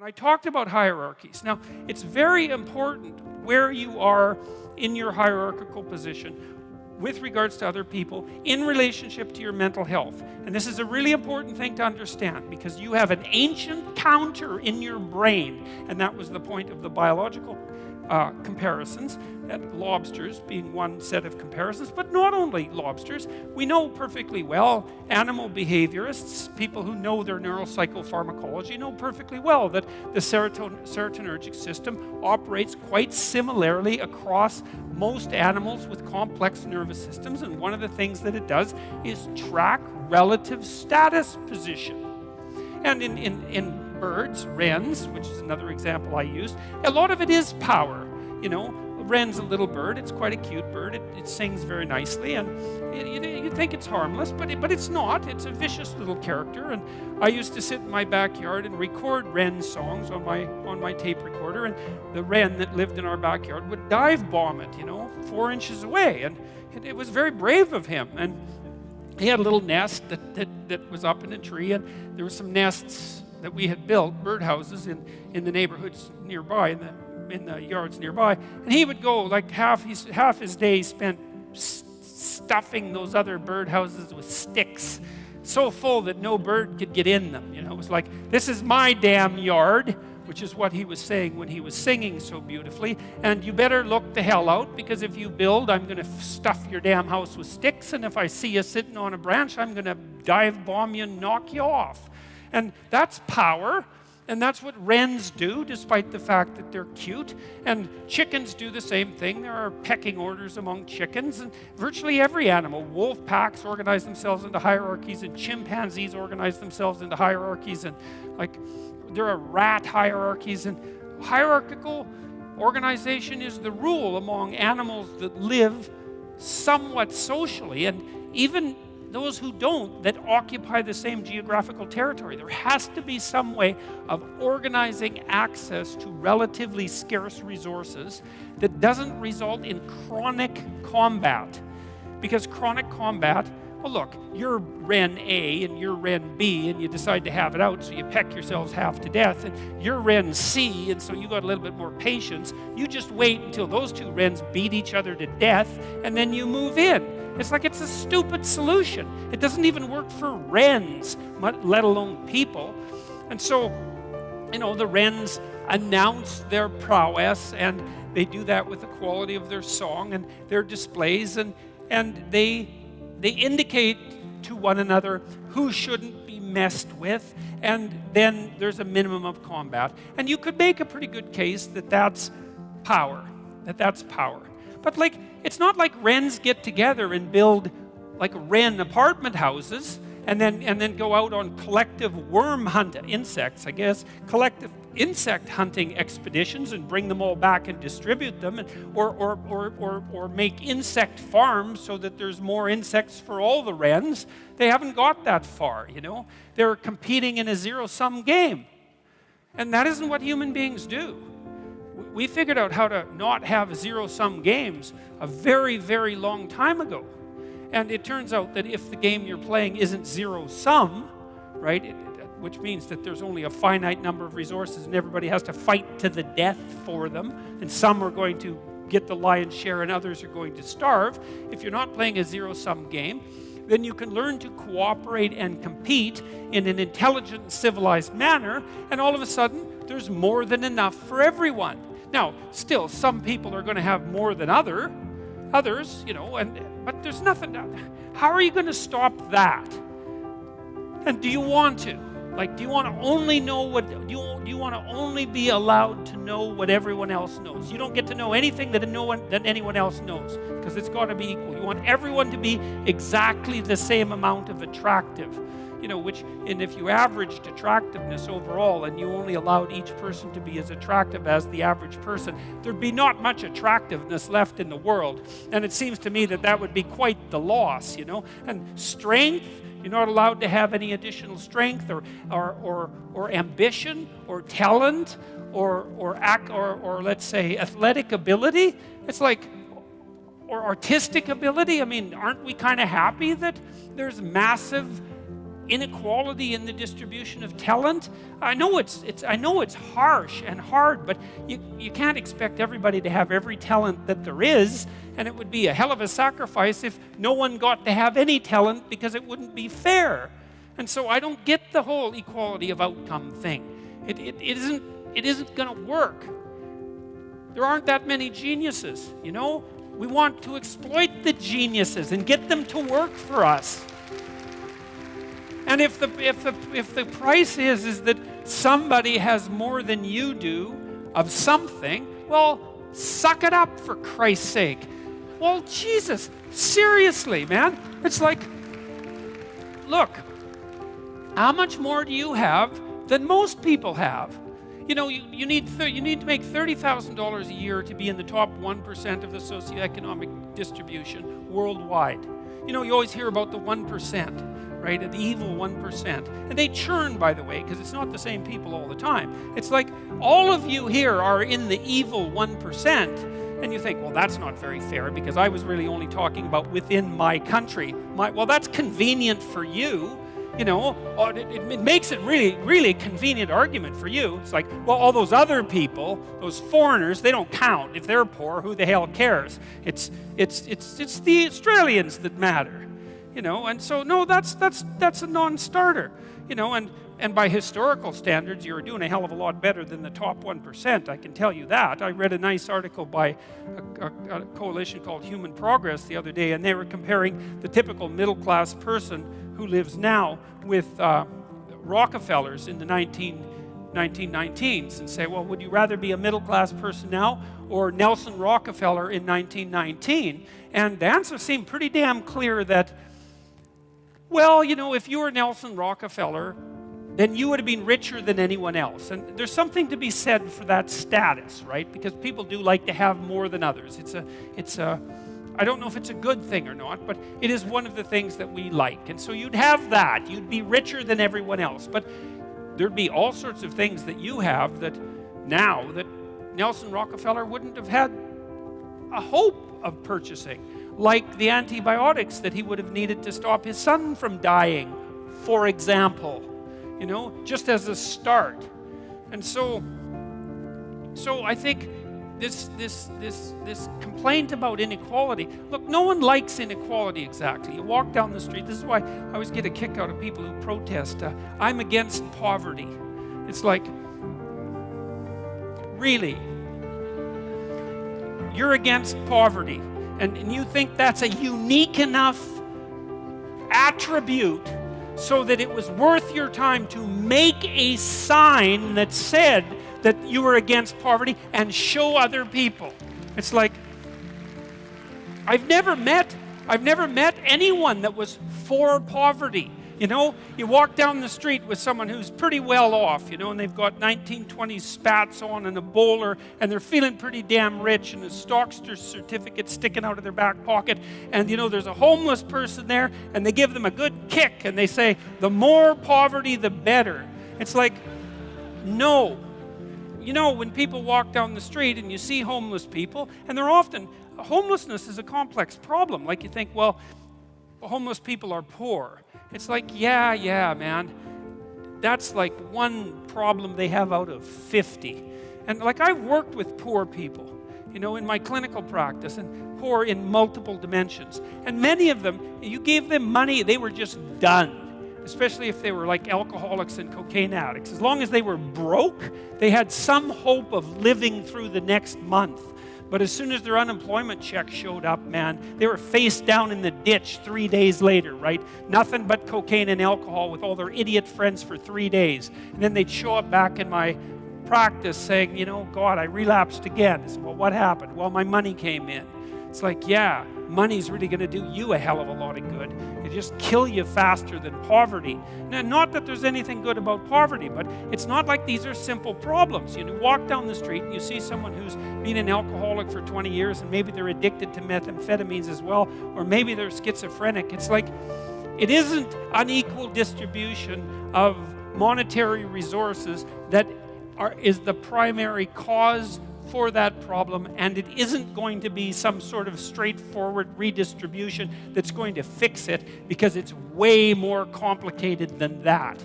And I talked about hierarchies. Now, it's very important where you are in your hierarchical position with regards to other people in relationship to your mental health. And this is a really important thing to understand because you have an ancient counter in your brain, and that was the point of the biological comparisons, and lobsters being one set of comparisons, but not only lobsters. We know perfectly well, animal behaviorists, people who know their neuropsychopharmacology, know perfectly well that the serotonergic system operates quite similarly across most animals with complex nervous systems, and one of the things that it does is track relative status position. And in birds, wrens, which is another example I used, a lot of it is power. You know, a wren's a little bird. It's quite a cute bird. It sings very nicely, and you think it's harmless, but it's not. It's a vicious little character. And I used to sit in my backyard and record wren songs on my tape recorder, and the wren that lived in our backyard would dive bomb it, 4 inches away, and it was very brave of him. And he had a little nest that was up in a tree, and there were some nests that we had built, birdhouses, in the neighborhoods nearby, in the yards nearby. And he would go, like half his day spent stuffing those other birdhouses with sticks, so full that no bird could get in them. It was like, this is my damn yard, which is what he was saying when he was singing so beautifully. And you better look the hell out, because if you build, I'm going to stuff your damn house with sticks, and if I see you sitting on a branch, I'm going to dive bomb you and knock you off. And that's power, and that's what wrens do, despite the fact that they're cute. And chickens do the same thing. There are pecking orders among chickens, and virtually every animal. Wolf packs organize themselves into hierarchies, and chimpanzees organize themselves into hierarchies, and there are rat hierarchies, and hierarchical organization is the rule among animals that live somewhat socially, and even those who don't, that occupy the same geographical territory. There has to be some way of organizing access to relatively scarce resources that doesn't result in chronic combat. Because chronic combat, well, look, you're wren A and you're wren B, and you decide to have it out, so you peck yourselves half to death, and you're wren C, and so you got a little bit more patience. You just wait until those two wrens beat each other to death, and then you move in. It's like it's a stupid solution. It doesn't even work for wrens, let alone people. And so, the wrens announce their prowess, and they do that with the quality of their song and their displays, and they indicate to one another who shouldn't be messed with, and then there's a minimum of combat. And you could make a pretty good case that that's power. But it's not like wrens get together and build like wren apartment houses and then go out on collective collective insect hunting expeditions and bring them all back and distribute them, or make insect farms so that there's more insects for all the wrens. They haven't got that far, They're competing in a zero-sum game. And that isn't what human beings do. We figured out how to not have zero-sum games a very, very long time ago. And it turns out that if the game you're playing isn't zero-sum, right, which means that there's only a finite number of resources and everybody has to fight to the death for them, and some are going to get the lion's share and others are going to starve. If you're not playing a zero-sum game, then you can learn to cooperate and compete in an intelligent and civilized manner, and all of a sudden, there's more than enough for everyone. Now, still, some people are going to have more than others, but there's nothing. How are you going to stop that? And do you want to? Do you want to only know do you want to only be allowed to know what everyone else knows? You don't get to know anything that anyone else knows, because it's got to be equal. You want everyone to be exactly the same amount of attractive. And if you averaged attractiveness overall and you only allowed each person to be as attractive as the average person, there'd be not much attractiveness left in the world. And it seems to me that would be quite the loss, And strength, you're not allowed to have any additional strength or ambition or talent or let's say athletic ability. It's like, or artistic ability. I mean, aren't we kind of happy that there's massive inequality in the distribution of talent. I know it's harsh and hard, but you can't expect everybody to have every talent that there is, and it would be a hell of a sacrifice if no one got to have any talent, because it wouldn't be fair. And so I don't get the whole equality of outcome thing. It isn't going to work. There aren't that many geniuses, you know? We want to exploit the geniuses and get them to work for us. And if the price is that somebody has more than you do of something, well, suck it up, for Christ's sake. Well, Jesus, seriously, man. It's like, look, how much more do you have than most people have? You know, you need to make $30,000 a year to be in the top 1% of the socioeconomic distribution worldwide. You know, you always hear about the 1%, right? The evil 1%. And they churn, by the way, because it's not the same people all the time. It's like all of you here are in the evil 1%. And you think, well, that's not very fair, because I was really only talking about within my country. Well, that's convenient for you. You know, it makes it really, really convenient argument for you. It's like, well, all those other people, those foreigners, they don't count. If they're poor, who the hell cares? It's the Australians that matter, you know. And so, no, that's a non-starter, you know. And by historical standards, you're doing a hell of a lot better than the top 1%. I can tell you that. I read a nice article by a coalition called Human Progress the other day, and they were comparing the typical middle-class person who lives now with Rockefellers in the 1919s, and say, well, would you rather be a middle-class person now or Nelson Rockefeller in 1919? And the answer seemed pretty damn clear that, well, you know, if you were Nelson Rockefeller, then you would have been richer than anyone else. And there's something to be said for that status, right? Because people do like to have more than others. I don't know if it's a good thing or not, but it is one of the things that we like. And so you'd have that. You'd be richer than everyone else. But there'd be all sorts of things that you have that now that Nelson Rockefeller wouldn't have had a hope of purchasing, like the antibiotics that he would have needed to stop his son from dying, for example, you know, just as a start. And so I think this complaint about inequality. Look, no one likes inequality exactly. You walk down the street. This is why I always get a kick out of people who protest. I'm against poverty. It's like, really? You're against poverty, and you think that's a unique enough attribute so that it was worth your time to make a sign that said that you were against poverty and show other people. It's like, I've never met anyone that was for poverty. You know, you walk down the street with someone who's pretty well off, you know, and they've got 1920s spats on and a bowler, and they're feeling pretty damn rich, and a Stockster certificate sticking out of their back pocket, and, you know, there's a homeless person there, and they give them a good kick, and they say, the more poverty, the better. It's like, no. You know, when people walk down the street and you see homeless people, and homelessness is a complex problem. Like, you think, well, homeless people are poor. It's like, yeah, man. That's like one problem they have out of 50. And like, I've worked with poor people, you know, in my clinical practice, and poor in multiple dimensions. And many of them, you gave them money, they were just done. Especially if they were like alcoholics and cocaine addicts. As long as they were broke, they had some hope of living through the next month. But as soon as their unemployment check showed up, man, they were face down in the ditch 3 days later, right? Nothing but cocaine and alcohol with all their idiot friends for 3 days. And then they'd show up back in my practice saying, you know, God, I relapsed again. I said, well, what happened? Well, my money came in. It's like, yeah, money's really going to do you a hell of a lot of good. It just kill you faster than poverty. Now, not that there's anything good about poverty, but it's not like these are simple problems. You know, walk down the street and you see someone who's been an alcoholic for 20 years and maybe they're addicted to methamphetamines as well, or maybe they're schizophrenic. It's like, it isn't unequal distribution of monetary resources that is the primary cause for that problem, and it isn't going to be some sort of straightforward redistribution that's going to fix it, because it's way more complicated than that.